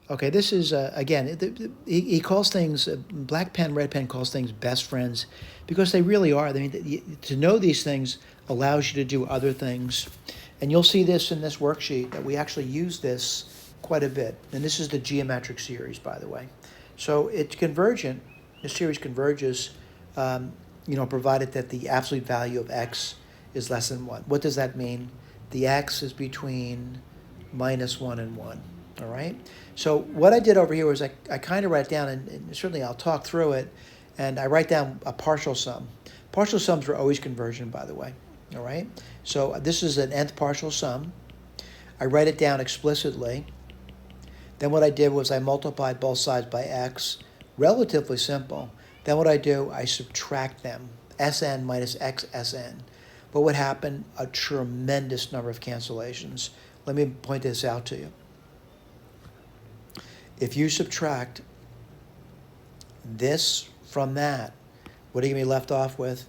Okay, this is, again, he calls things, black pen, red pen calls things best friends because they really are. I mean, to know these things allows you to do other things. And you'll see this in this worksheet that we actually use this quite a bit. And this is the geometric series, by the way. So it's convergent. The series converges, provided that the absolute value of x is less than 1. What does that mean? The x is between -1 and 1. All right. So what I did over here was I kind of write it down, and certainly I'll talk through it, and I write down a partial sum. Partial sums are always convergent, by the way. All right. So this is an nth partial sum. I write it down explicitly. Then what I did was I multiplied both sides by x. Relatively simple. Then what I do, I subtract them. Sn minus xsn. What would happen? A tremendous number of cancellations. Let me point this out to you. If you subtract this from that, what are you going to be left off with?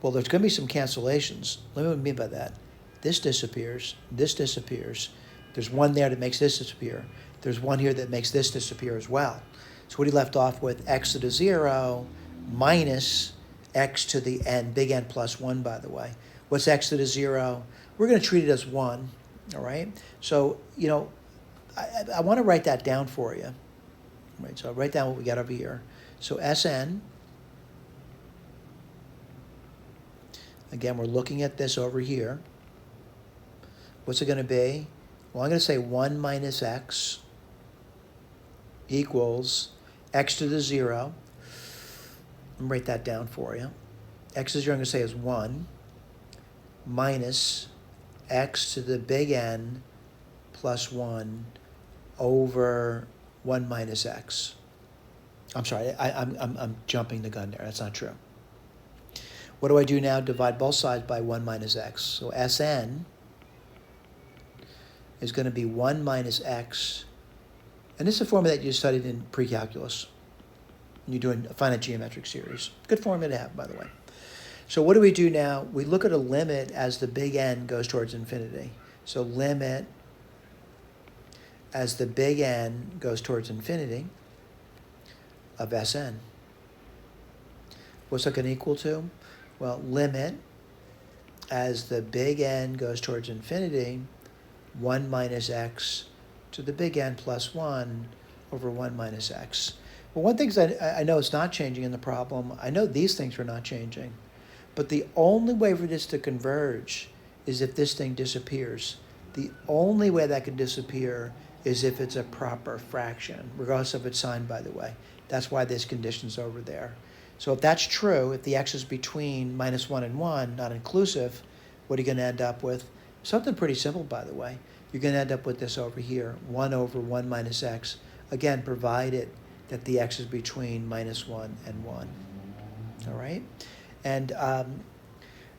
Well, there's going to be some cancellations. Let me what I mean by that. This disappears. This disappears. There's one there that makes this disappear. There's one here that makes this disappear as well. So what are you left off with? X to the 0 minus x to the n, big N plus 1, by the way. What's x to the 0? We're going to treat it as 1, all right? So, I want to write that down for you. Right, so I'll write down what we got over here. So Sn, again, we're looking at this over here. What's it going to be? Well, I'm going to say 1 minus x equals x to the 0. Let me write that down for you. X to 0 I'm going to say is 1 minus x to the big N plus 1 over 1 minus x. I'm sorry, I'm jumping the gun there. That's not true. What do I do now? Divide both sides by 1 minus x. So Sn is going to be 1 minus x. And this is a formula that you studied in pre-calculus. You're doing a finite geometric series. Good formula to have, by the way. So what do we do now? We look at a limit as the big N goes towards infinity. So limit as the big N goes towards infinity of Sn. What's that going to equal to? Well, limit as the big N goes towards infinity, 1 minus x to the big N plus 1 over 1 minus x. Well, one thing is I know it's not changing in the problem. I know these things are not changing. But the only way for this to converge is if this thing disappears. The only way that can disappear is if it's a proper fraction, regardless of its sign, by the way. That's why this condition's over there. So if that's true, if the x is between -1 and 1, not inclusive, what are you going to end up with? Something pretty simple, by the way. You're going to end up with this over here, 1 over 1 minus x. Again, provided that the x is between -1 and 1. All right? And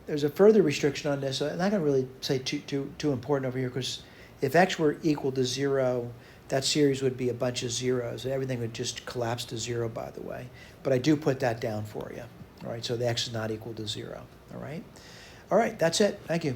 there's a further restriction on this. I'm not going to really say too important over here, because if x were equal to 0, that series would be a bunch of zeros. Everything would just collapse to 0, by the way. But I do put that down for you. All right, so the x is not equal to 0. All right? All right, that's it. Thank you.